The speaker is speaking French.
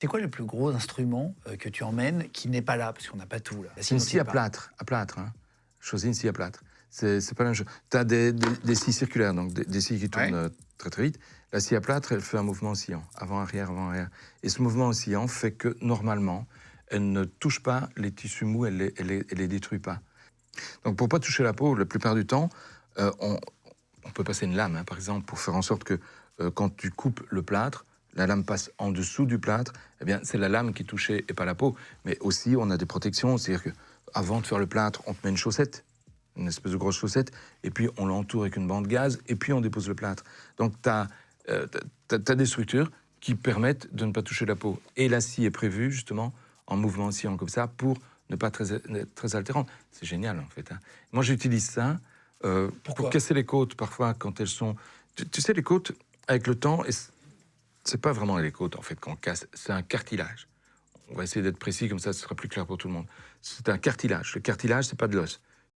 C'est quoi le plus gros instrument que tu emmènes qui n'est pas là? Parce qu'on n'a pas tout, là. La scie Une dont scie il à parle. plâtre. Hein. Choisis une scie à plâtre. C'est pas la même chose. Tu as des scies circulaires, donc des scies qui tournent Ouais. très très vite. La scie à plâtre, elle fait un mouvement oscillant, avant-arrière, avant-arrière. Et ce mouvement oscillant fait que, normalement, elle ne touche pas les tissus mous, elle les détruit pas. Donc pour pas toucher la peau, la plupart du temps, euh, on, on peut passer une lame, hein, par exemple, pour faire en sorte que quand tu coupes le plâtre, la lame passe en dessous du plâtre, eh bien, c'est la lame qui est touchée et pas la peau. Mais aussi, on a des protections, c'est-à-dire qu'avant de faire le plâtre, on te met une chaussette, une espèce de grosse chaussette, et puis on l'entoure avec une bande gaz, et puis on dépose le plâtre. Donc, tu as des structures qui permettent de ne pas toucher la peau. Et la scie est prévue, justement, en mouvement oscillant comme ça, pour ne pas être très altérante. C'est génial, en fait. Hein. Moi, j'utilise ça pour Pourquoi? casser les côtes, parfois, quand elles sont... Tu sais, les côtes, avec le temps, et c'est pas vraiment les côtes, en fait, qu'on casse, c'est un cartilage. On va essayer d'être précis, comme ça, ce sera plus clair pour tout le monde. C'est un cartilage. Le cartilage, c'est pas de l'os.